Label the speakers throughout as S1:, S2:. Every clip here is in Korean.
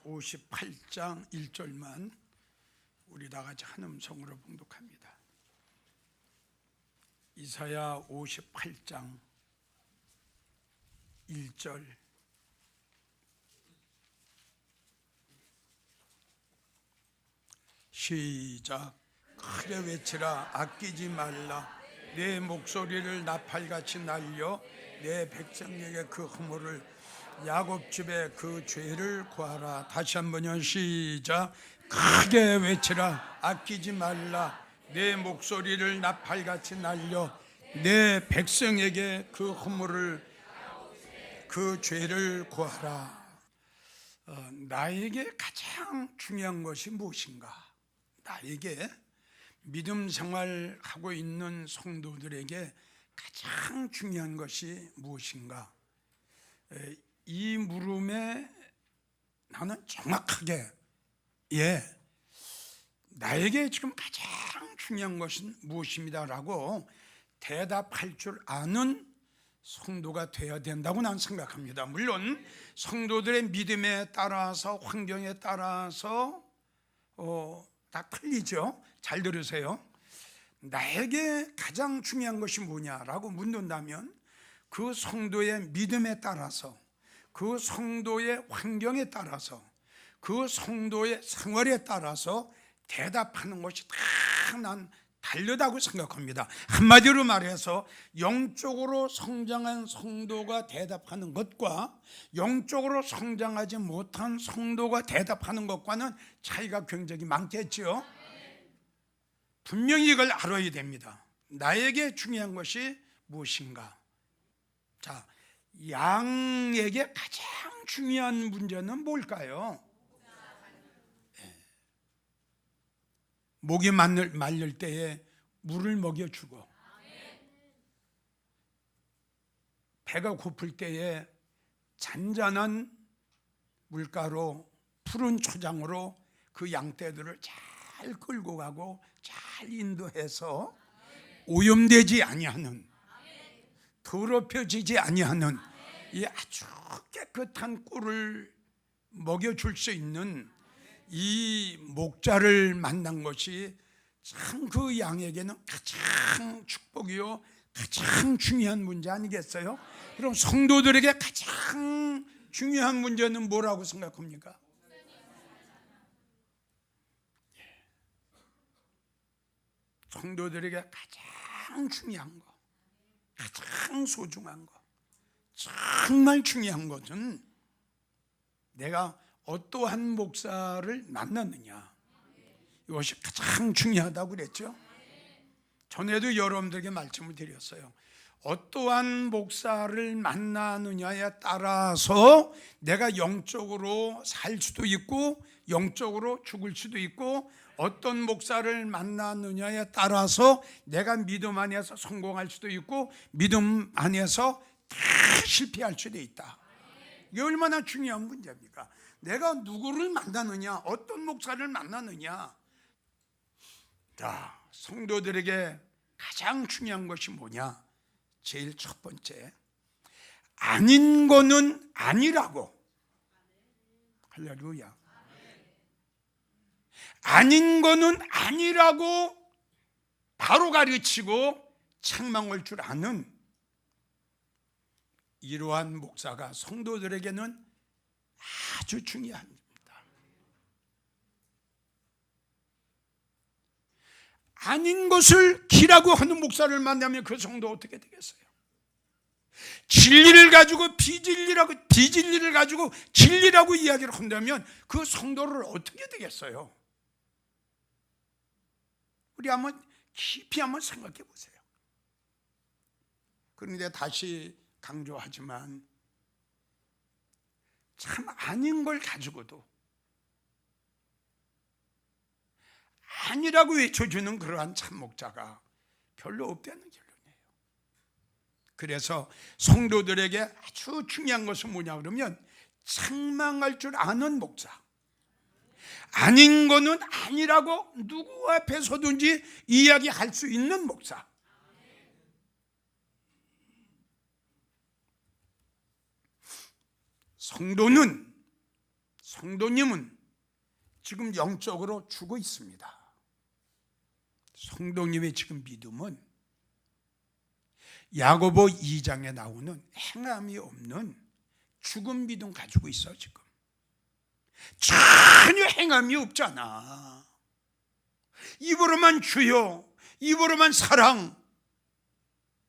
S1: 58장 1절만 우리 다 같이 한 음성으로 봉독합니다. 이사야 58장 1절. 시작. 크게 외치라. 아끼지 말라. 내 목소리를 나팔같이 날려 내 백성에게 그 허물을, 야곱 집에 그 죄를 구하라. 다시 한번요. 시작. 크게 외치라. 아끼지 말라. 내 목소리를 나팔같이 날려 내 백성에게 그 허물을, 그 죄를 구하라. 나에게 가장 중요한 것이 무엇인가? 나에게 믿음 생활하고 있는 성도들에게 가장 중요한 것이 무엇인가? 이 물음에 나는 정확하게 나에게 지금 가장 중요한 것은 무엇입니다라고 대답할 줄 아는 성도가 되어야 된다고 나는 생각합니다. 물론 성도들의 믿음에 따라서, 환경에 따라서 다 틀리죠. 잘 들으세요. 나에게 가장 중요한 것이 뭐냐라고 묻는다면 그 성도의 믿음에 따라서, 그 성도의 환경에 따라서, 그 성도의 생활에 따라서 대답하는 것이 다 난 다르다고 생각합니다. 한마디로 말해서 영적으로 성장한 성도가 대답하는 것과 영적으로 성장하지 못한 성도가 대답하는 것과는 차이가 굉장히 많겠죠. 분명히 이걸 알아야 됩니다. 나에게 중요한 것이 무엇인가? 자, 양에게 가장 중요한 문제는 뭘까요? 목이 말릴 때에 물을 먹여주고, 배가 고플 때에 잔잔한 물가로, 푸른 초장으로 그 양떼들을 잘 끌고 가고 잘 인도해서 오염되지 아니하는, 더럽혀지지 아니하는 이 아주 깨끗한 꿀을 먹여줄 수 있는 이 목자를 만난 것이 참 그 양에게는 가장 축복이요, 가장 중요한 문제 아니겠어요? 그럼 성도들에게 가장 중요한 문제는 뭐라고 생각합니까? 성도들에게 가장 중요한 거, 가장 소중한 거, 정말 중요한 것은 내가 어떠한 목사를 만났느냐, 이것이 가장 중요하다고 그랬죠. 전에도 여러분들에게 말씀을 드렸어요. 어떠한 목사를 만나느냐에 따라서 내가 영적으로 살 수도 있고 영적으로 죽을 수도 있고, 어떤 목사를 만나느냐에 따라서 내가 믿음 안에서 성공할 수도 있고 믿음 안에서 다 실패할 수도 있다. 이게 얼마나 중요한 문제입니까? 내가 누구를 만나느냐, 어떤 목사를 만나느냐. 자, 성도들에게 가장 중요한 것이 뭐냐? 제일 첫 번째, 아닌 거는 아니라고. 할렐루야. 아닌 거는 아니라고 바로 가르치고 책망할 줄 아는 이러한 목사가 성도들에게는 아주 중요합니다. 아닌 것을 기라고 하는 목사를 만나면 그 성도 어떻게 되겠어요? 진리를 가지고 비진리를 가지고 진리라고 이야기를 한다면 그 성도를 어떻게 되겠어요? 우리 한번 깊이 한번 생각해 보세요. 그런데 다시 강조하지만 참 아닌 걸 가지고도 아니라고 외쳐주는 그러한 참목자가 별로 없다는 결론이에요. 그래서 성도들에게 아주 중요한 것은 뭐냐 그러면 책망할 줄 아는 목사, 아닌 거는 아니라고 누구 앞에서든지 이야기할 수 있는 목사. 성도는 성도님은 지금 영적으로 죽어 있습니다. 성도님의 지금 믿음은 야고보 2장에 나오는 행함이 없는 죽은 믿음 가지고 있어. 지금 전혀 행함이 없잖아. 입으로만 주여, 입으로만 사랑,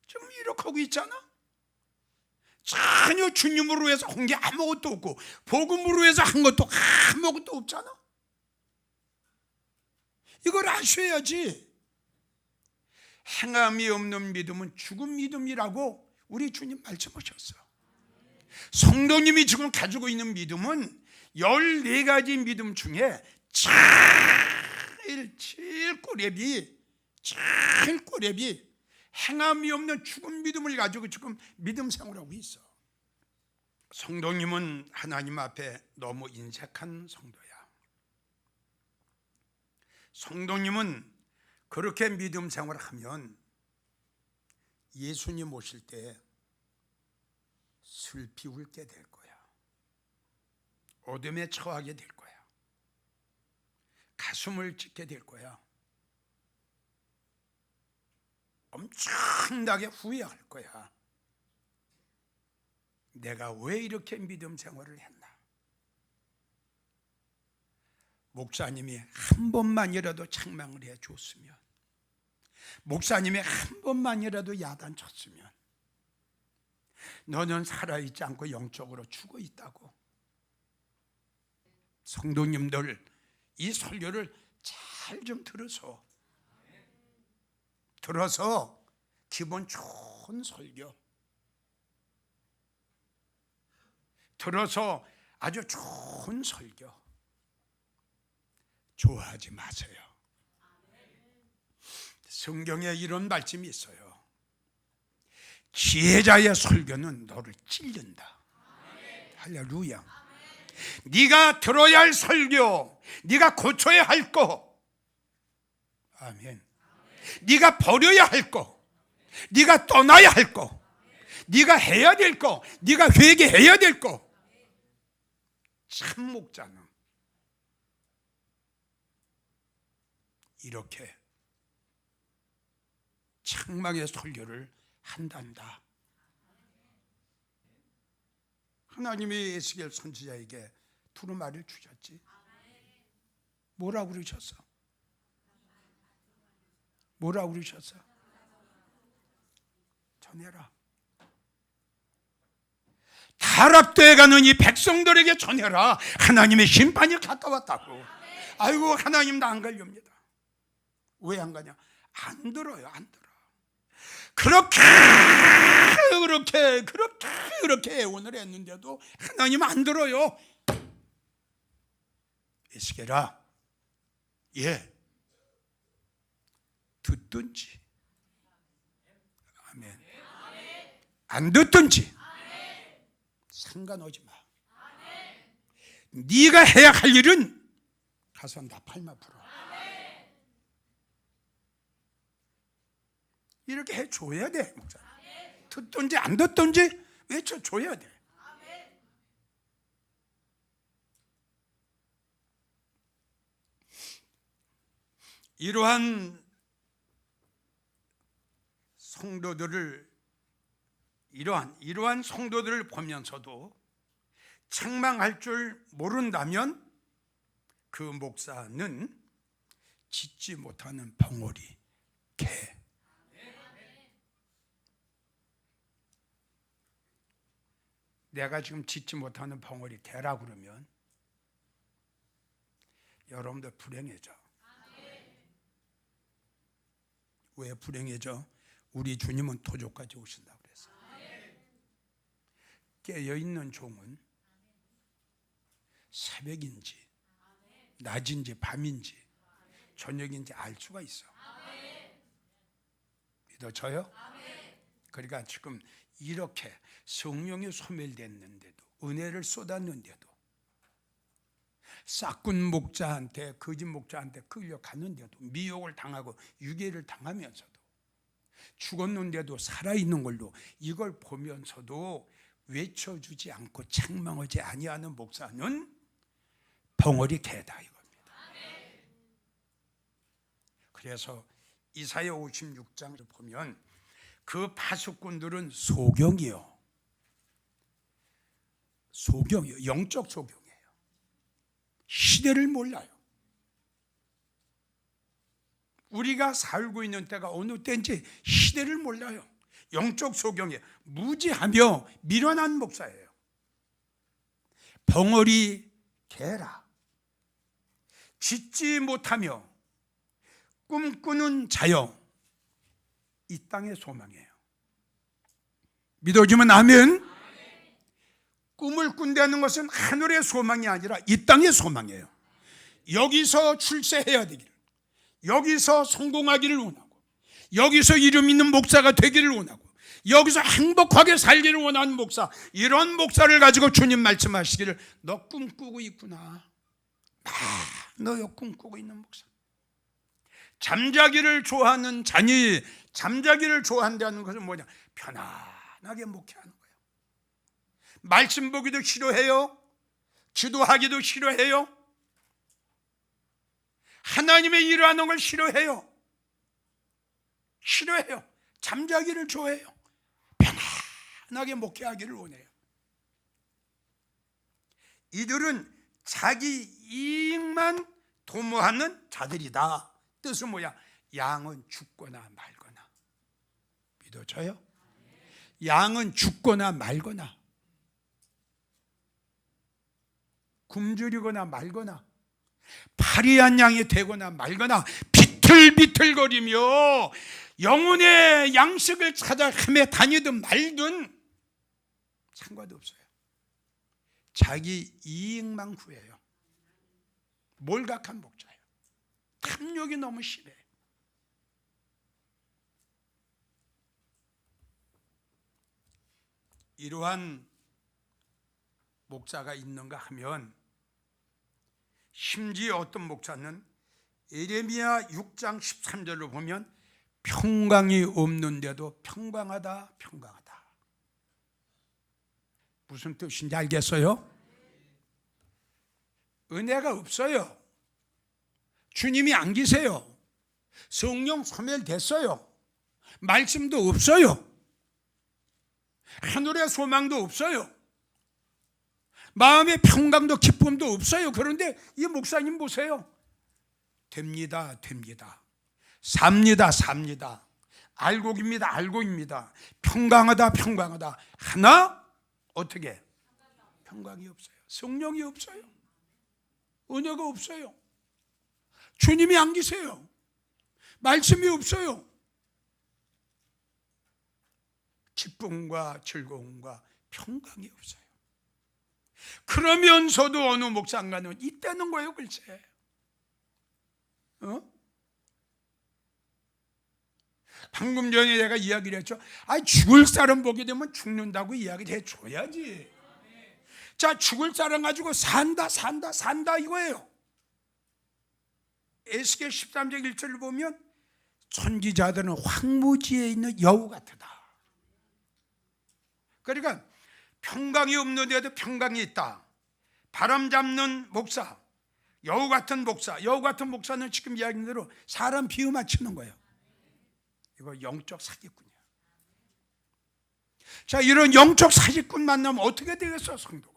S1: 지금 이렇게 하고 있잖아. 전혀 주님으로 해서 한 게 아무것도 없고 복음으로 해서 한 것도 아무것도 없잖아. 이걸 아셔야지. 행함이 없는 믿음은 죽은 믿음이라고 우리 주님 말씀하셨어. 성도님이 지금 가지고 있는 믿음은 14가지 믿음 중에 제일 꼬렙이 행함이 없는 죽은 믿음을 가지고 지금 믿음 생활하고 있어. 성도님은 하나님 앞에 너무 인색한 성도야. 성도님은 그렇게 믿음 생활을 하면 예수님 오실 때 슬피 울게 될 거야. 어둠에 처하게 될 거야. 가슴을 찢게 될 거야. 엄청나게 후회할 거야. 내가 왜 이렇게 믿음 생활을 했나? 목사님이 한 번만이라도 책망을 해줬으면, 목사님이 한 번만이라도 야단쳤으면, 너는 살아있지 않고 영적으로 죽어 있다고. 성도님들, 이 설교를 잘 좀 들어서 기분 좋은 설교, 들어서 아주 좋은 설교 좋아하지 마세요. 성경에 이런 말씀이 있어요. 지혜자의 설교는 너를 찔른다. 할렐루야. 네가 들어야 할 설교, 네가 고쳐야 할 거, 아멘. 네가 버려야 할 거, 네가 떠나야 할 거, 네가 해야 될 거, 네가 회개해야 될 거. 참 목자는 이렇게 책망의 설교를 한단다. 하나님이 에스겔 선지자에게 두루마리를 주셨지. 뭐라고 그러셨어? 뭐라고 그러셨어? 전해라. 타락되어 가는 이 백성들에게 전해라. 하나님의 심판이 가까웠다고. 아이고, 하나님 나 안 가렵니다. 왜 안 가냐? 안 들어요. 안 들어. 그렇게 애원을 했는데도 하나님 안 들어요. 에스겔아, 듣든지, 아멘, 안 듣든지 상관하지 마. 네가 해야 할 일은 가서 나팔만 불어. 이렇게 해줘야 돼. 목사. 듣든지 안 듣든지 외쳐줘야 돼. 이러한 성도들을 보면서도 책망할 줄 모른다면 그 목사는 짖지 못하는 벙어리 개. 내가 지금 짖지 못하는 벙어리 개라 그러면 여러분들 불행해져. 왜 불행해져? 우리 주님은 도적까지 오신다고 그랬어. 깨어있는 종은 새벽인지 낮인지 밤인지 저녁인지 알 수가 있어. 믿어져요? 그러니까 지금 이렇게 성령이 소멸됐는데도, 은혜를 쏟았는데도, 싹군 목자한테, 거짓 목자한테 끌려갔는데도, 미혹을 당하고 유괴를 당하면서도, 죽었는데도 살아있는 걸로 이걸 보면서도 외쳐주지 않고 책망하지 아니하는 목사는 벙어리 개다 이겁니다. 그래서 이사야 56장을 보면 그 파수꾼들은 소경이요. 소경이요. 영적 소경이에요. 시대를 몰라요. 우리가 살고 있는 때가 어느 때인지 시대를 몰라요. 영적 소경이에요. 무지하며 미련한 목사예요. 벙어리 개라. 짓지 못하며 꿈꾸는 자여, 이 땅의 소망이에요. 믿어주면 아멘. 꿈을 꾼다는 것은 하늘의 소망이 아니라 이 땅의 소망이에요. 여기서 출세해야 되기를, 여기서 성공하기를 원하고, 여기서 이름 있는 목사가 되기를 원하고, 여기서 행복하게 살기를 원하는 목사, 이런 목사를 가지고 주님 말씀하시기를, 너 꿈꾸고 있구나. 너 꿈꾸고 있는 목사. 잠자기를 좋아하는 자니, 잠자기를 좋아한다는 것은 뭐냐? 편안하게 목회하는 거예요. 말씀 보기도 싫어해요. 기도하기도 싫어해요. 하나님의 일을 하는 걸 싫어해요. 싫어해요. 잠자기를 좋아해요. 편안하게 목회하기를 원해요. 이들은 자기 이익만 도모하는 자들이다. 뜻은 뭐야? 양은 죽거나 말거나. 믿어져요? 양은 죽거나 말거나, 굶주리거나 말거나, 파리한 양이 되거나 말거나, 비틀비틀거리며 영혼의 양식을 찾아 헤매 다니든 말든 상관없어요. 자기 이익만 구해요. 몰각한 목자예요. 탐욕이 너무 심해. 이러한 목사가 있는가 하면, 심지어 어떤 목사는 예레미야 6장 13절로 보면 평강이 없는데도 평강하다, 평강하다. 무슨 뜻인지 알겠어요? 은혜가 없어요. 주님이 안 계세요. 성령 소멸됐어요. 말씀도 없어요. 하늘의 소망도 없어요. 마음의 평강도 기쁨도 없어요. 그런데 이 목사님 보세요. 됩니다, 됩니다. 삽니다, 삽니다. 알곡입니다, 알곡입니다. 평강하다, 평강하다. 하나 어떻게? 평강이 없어요. 성령이 없어요. 은혜가 없어요. 주님이 안 계세요. 말씀이 없어요. 기쁨과 즐거움과 평강이 없어요. 그러면서도 어느 목사인가는 이때는 거예요, 글쎄. 방금 전에 내가 이야기를 했죠. 죽을 사람 보게 되면 죽는다고 이야기를 해줘야지. 자, 죽을 사람 가지고 산다 이거예요. 에스겔 13장 1절을 보면 선지자들은 황무지에 있는 여우 같으다. 그러니까 평강이 없는데도 평강이 있다. 바람 잡는 목사, 여우 같은 목사. 여우 같은 목사는 지금 이야기한 대로 사람 비유 맞추는 거예요. 이거 영적 사기꾼이야. 자, 이런 영적 사기꾼 만나면 어떻게 되겠어, 성도가?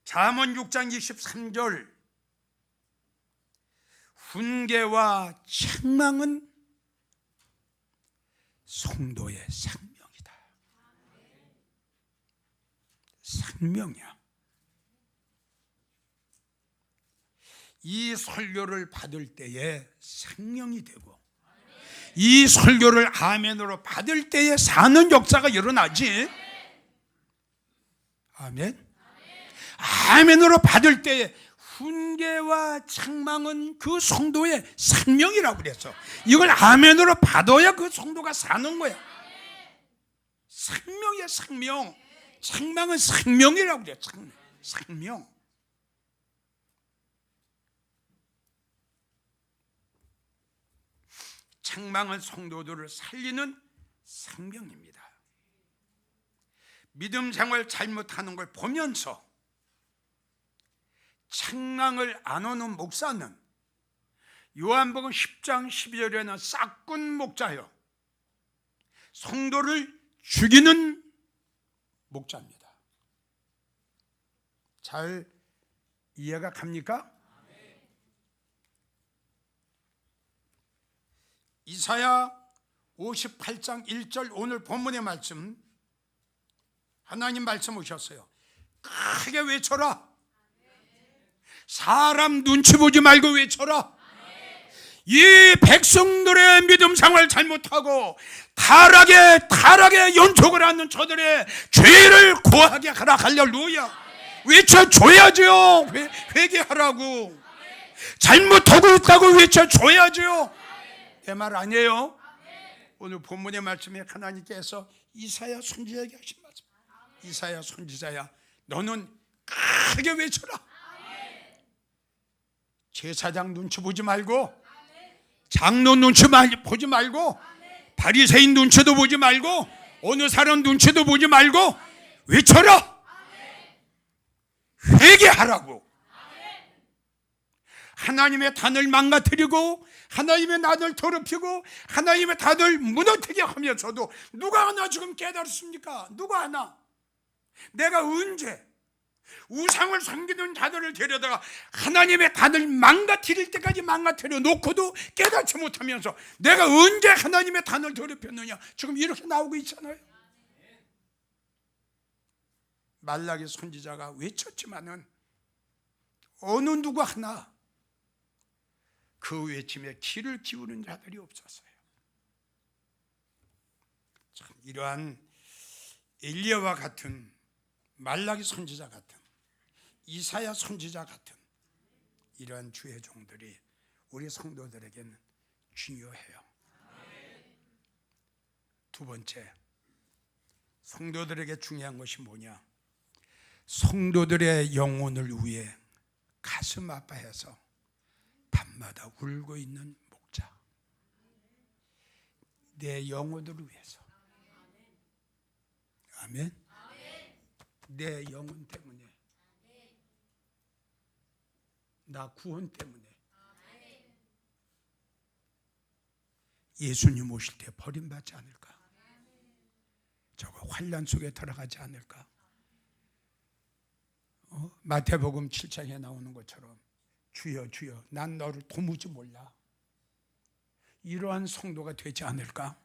S1: 잠언 6장 23절, 훈계와 책망은 성도의 생명이다. 생명이야. 이 설교를 받을 때에 생명이 되고, 이 설교를 아멘으로 받을 때에 사는 역사가 일어나지. 아멘. 아멘으로 받을 때에 훈계와 책망은 그 성도의 생명이라고 그랬어. 이걸 아멘으로 받아야 그 성도가 사는 거야. 생명이야, 생명. 책망은 생명이라고 그래. 생명. 책망은 성도들을 살리는 생명입니다. 믿음 생활 잘못하는 걸 보면서 책망을 안 하는 목사는 요한복음 10장 12절에는 싹군 목자요, 성도를 죽이는 목자입니다. 잘 이해가 갑니까? 이사야 58장 1절 오늘 본문의 말씀, 하나님 말씀 오셨어요. 크게 외쳐라. 사람 눈치 보지 말고 외쳐라. 이 백성들의 믿음 생활 잘못하고 타락에 연속을 하는 저들의 죄를 고하게 하라. 할렐루야. 외쳐줘야죠. 회개하라고. 잘못하고 있다고 외쳐줘야죠. 내 말 아니에요? 오늘 본문의 말씀에 하나님께서 이사야 선지자에게 하신 말씀, 이사야 선지자야, 너는 크게 외쳐라. 제사장 눈치 보지 말고, 장로 눈치 보지 말고, 바리새인 눈치도 보지 말고, 어느 사람 눈치도 보지 말고 외쳐라. 회개하라고. 하나님의 단을 망가뜨리고 하나님의 나를 더럽히고 하나님의 단을 무너뜨리게 하면서도 누가 하나 지금 깨달았습니까? 누가 하나? 내가 언제 우상을 섬기는 자들을 데려다가 하나님의 단을 망가뜨릴 때까지 망가뜨려 놓고도 깨닫지 못하면서 내가 언제 하나님의 단을 더럽혔느냐? 지금 이렇게 나오고 있잖아요. 말라기 선지자가 외쳤지만은 어느 누구 하나 그 외침에 귀를 기울인 자들이 없었어요. 참 이러한 엘리야와 같은, 말라기 선지자 같은, 이사야 선지자 같은 이러한 주의 종들이 우리 성도들에게는 중요해요. 두 번째, 성도들에게 중요한 것이 뭐냐? 성도들의 영혼을 위해 가슴 아파해서 밤마다 울고 있는 목자. 내 영혼을 위해서. 아멘. 내 영혼 때문에, 나 구원 때문에, 예수님 오실 때 버림받지 않을까? 저거 환난 속에 들어가지 않을까? 마태복음 7장에 나오는 것처럼 주여 주여 난 너를 도무지 몰라, 이러한 성도가 되지 않을까?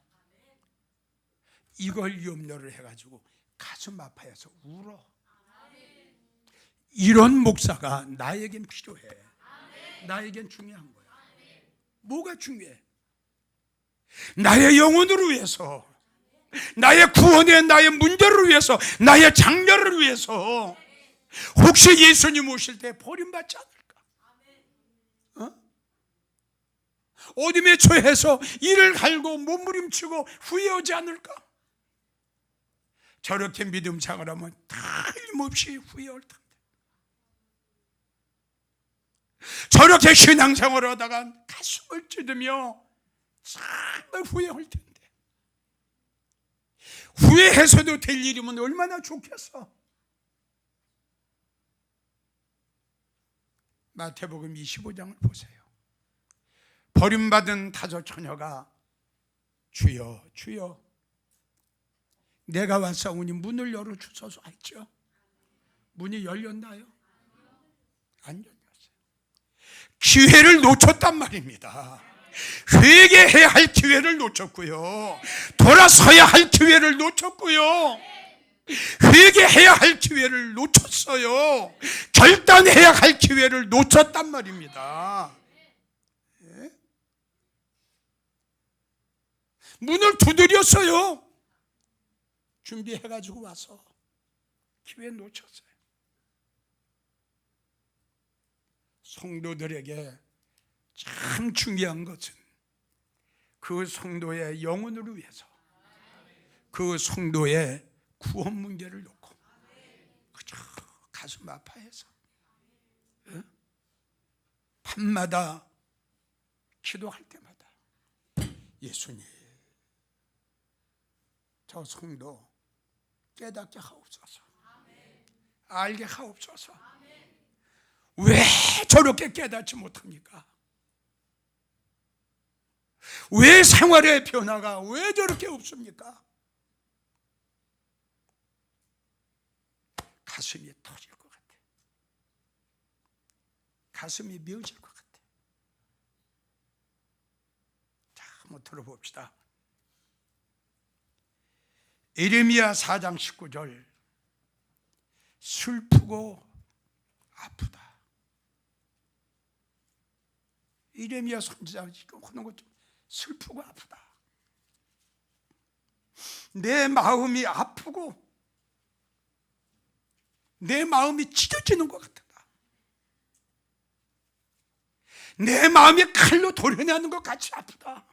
S1: 이걸 염려를 해가지고 가슴 아파해서 울어. 이런 목사가 나에겐 필요해. 나에겐 중요한 거야. 뭐가 중요해? 나의 영혼을 위해서, 나의 구원에, 나의 문제를 위해서, 나의 장래를 위해서. 혹시 예수님 오실 때 버림받지 않을까? 어둠에 처해서 이를 갈고 몸부림치고 후회하지 않을까? 저렇게 믿음 생활하면 틀림없이 후회할 텐데, 저렇게 신앙생활을 하다가 가슴을 찢으며 정말 후회할 텐데, 후회해서도 될 일이면 얼마나 좋겠어. 마태복음 25장을 보세요. 버림받은 다섯 처녀가 주여 주여 내가 왔사오니 문을 열어주소서 했죠. 문이 열렸나요? 안 열렸어요. 기회를 놓쳤단 말입니다. 회개해야 할 기회를 놓쳤고요, 돌아서야 할 기회를 놓쳤고요, 회개해야 할 기회를 놓쳤어요. 결단해야 할 기회를 놓쳤단 말입니다. 예? 문을 두드렸어요. 준비해가지고 와서 기회 놓쳤어요. 성도들에게 참 중요한 것은 그 성도의 영혼을 위해서, 그 성도의 구원 문제를 놓고 그저 가슴 아파해서 밤마다 기도할 때마다 예수님, 저 성도 깨닫게 하옵소서. 알게 하옵소서. 왜 저렇게 깨닫지 못합니까? 왜 생활의 변화가 왜 저렇게 없습니까? 가슴이 터질 것 같아. 가슴이 미어질 것 같아. 자, 한번 들어봅시다. 예레미야 4장 19절. 슬프고 아프다. 예레미야 선지자가 지금 하는 것 좀 슬프고 아프다. 내 마음이 아프고 내 마음이 찢어지는 것 같다. 내 마음이 칼로 도려내는 것 같이 아프다.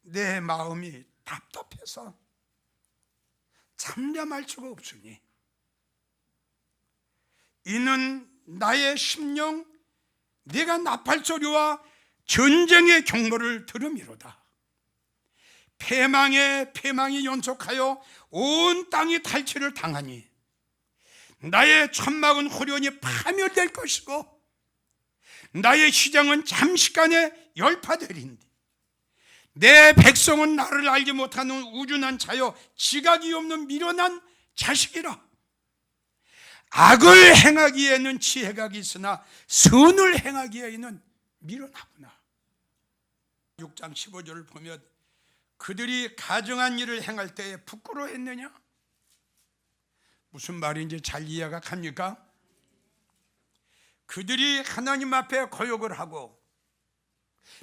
S1: 내 마음이 답답해서 잠잠할 수가 없으니 이는 나의 심령 내가 나팔소리와 전쟁의 경보를 들음이로다. 패망이 연속하여 온 땅이 탈취를 당하니 나의 천막은 호련히 파멸될 것이고 나의 시장은 잠시간에 열파되리니 내 백성은 나를 알지 못하는 우준한 자여 지각이 없는 미련한 자식이라. 악을 행하기에는 지혜가 있으나 선을 행하기에는 미련하구나. 6장 15절을 보면 그들이 가증한 일을 행할 때에 부끄러워했느냐? 무슨 말인지 잘 이해가 갑니까? 그들이 하나님 앞에 거역을 하고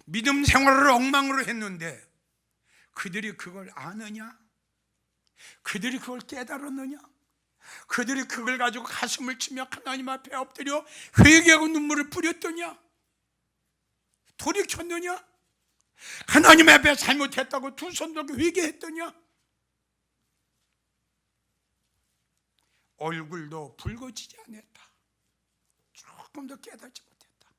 S1: 믿음 생활을 엉망으로 했는데 그들이 그걸 아느냐? 그들이 그걸 깨달았느냐? 그들이 그걸 가지고 가슴을 치며 하나님 앞에 엎드려 회개하고 눈물을 뿌렸더냐? 돌이켰느냐? 하나님 앞에 잘못했다고 두 손 들고 회개했더냐? 얼굴도 붉어지지 않았다. 조금 더 깨닫지 못했다.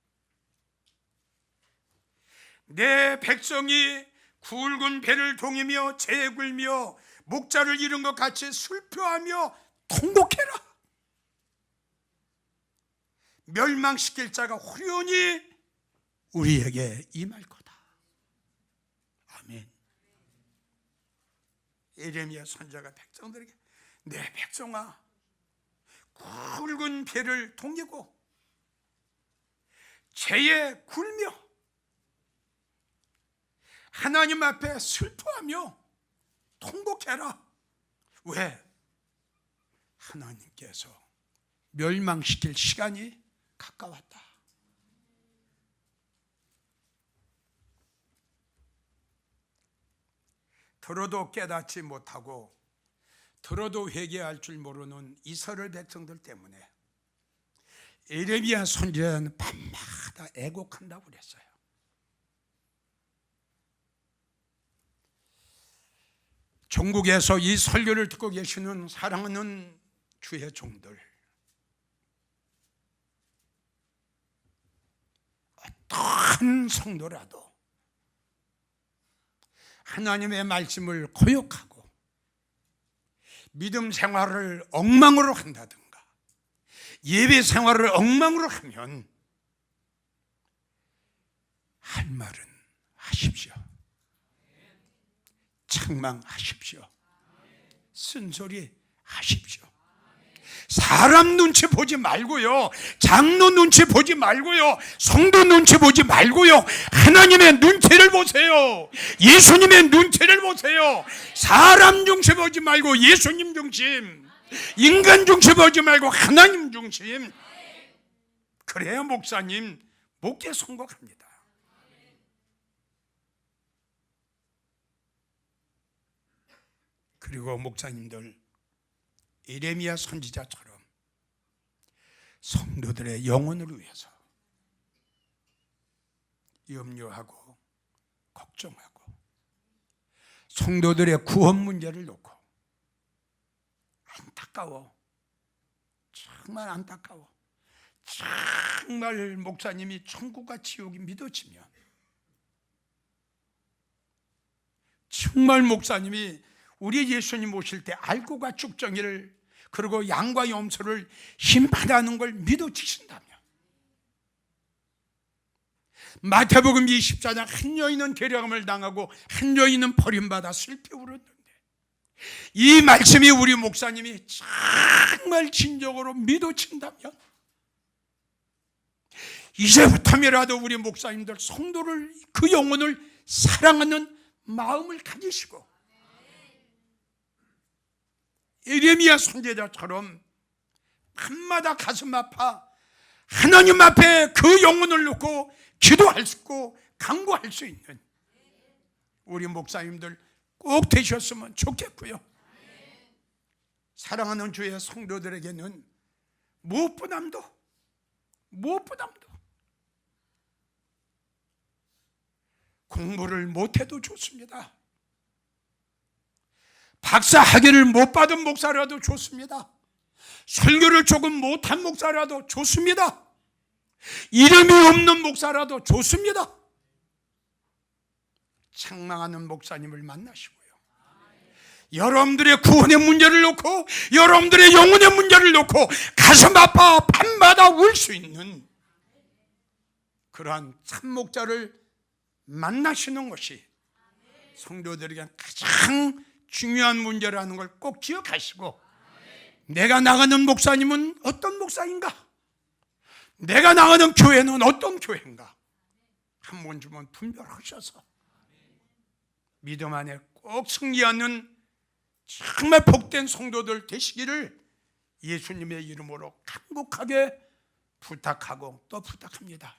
S1: 내 백성이 굵은 배를 동이며 재에 굴며 목자를 잃은 것 같이 슬퍼하며 통곡해라. 멸망시킬 자가 호련히 우리에게 임할 거다. 아멘. 예레미야 선지자가 백성들에게 내 백성아 굵은 배를 동이고 재에 굴며 하나님 앞에 슬퍼하며 통곡해라. 왜? 하나님께서 멸망시킬 시간이 가까웠다. 들어도 깨닫지 못하고 들어도 회개할 줄 모르는 이스라엘 백성들 때문에 예레미야 선지자는 밤마다 애곡한다고 그랬어요. 전국에서 이 설교를 듣고 계시는 사랑하는 주의 종들, 어떠한 성도라도 하나님의 말씀을 거역하고 믿음 생활을 엉망으로 한다든가 예배 생활을 엉망으로 하면 할 말은 하십시오. 책망하십시오. 쓴소리 하십시오. 사람 눈치 보지 말고요, 장로 눈치 보지 말고요, 성도 눈치 보지 말고요, 하나님의 눈치를 보세요. 예수님의 눈치를 보세요. 사람 중심 보지 말고 예수님 중심, 인간 중심 보지 말고 하나님 중심. 그래야 목사님 목회 성공합니다. 그리고 목사님들 예레미야 선지자처럼 성도들의 영혼을 위해서 염려하고 걱정하고 성도들의 구원 문제를 놓고 안타까워, 정말 안타까워, 정말 목사님이 천국과 지옥이 믿어지면 정말 목사님이 우리 예수님 오실 때 알고가 쭉정이를 그리고 양과 염소를 심판하는 걸 믿어지신다면, 마태복음 24장 한 여인은 데려감을 당하고 한 여인은 버림받아 슬피 울었는데, 이 말씀이 우리 목사님이 정말 진정으로 믿어진다면 이제부터라도 우리 목사님들 성도를, 그 영혼을 사랑하는 마음을 가지시고 예레미야 선지자처럼 밤마다 가슴 아파 하나님 앞에 그 영혼을 놓고 기도할 수 있고 간구할 수 있는 우리 목사님들 꼭 되셨으면 좋겠고요. 사랑하는 주의 성도들에게는 무엇보다도 공부를 못해도 좋습니다. 박사 학위를 못 받은 목사라도 좋습니다. 설교를 조금 못한 목사라도 좋습니다. 이름이 없는 목사라도 좋습니다. 책망하는 목사님을 만나시고요, 여러분들의 구원의 문제를 놓고 여러분들의 영혼의 문제를 놓고 가슴 아파 밤마다 울 수 있는 그러한 참목자를 만나시는 것이 성도들에게 가장 중요한 문제라는 걸 꼭 기억하시고, 내가 나가는 목사님은 어떤 목사인가, 내가 나가는 교회는 어떤 교회인가 한 번쯤은 분별하셔서 믿음 안에 꼭 승리하는 정말 복된 성도들 되시기를 예수님의 이름으로 간곡하게 부탁하고 또 부탁합니다.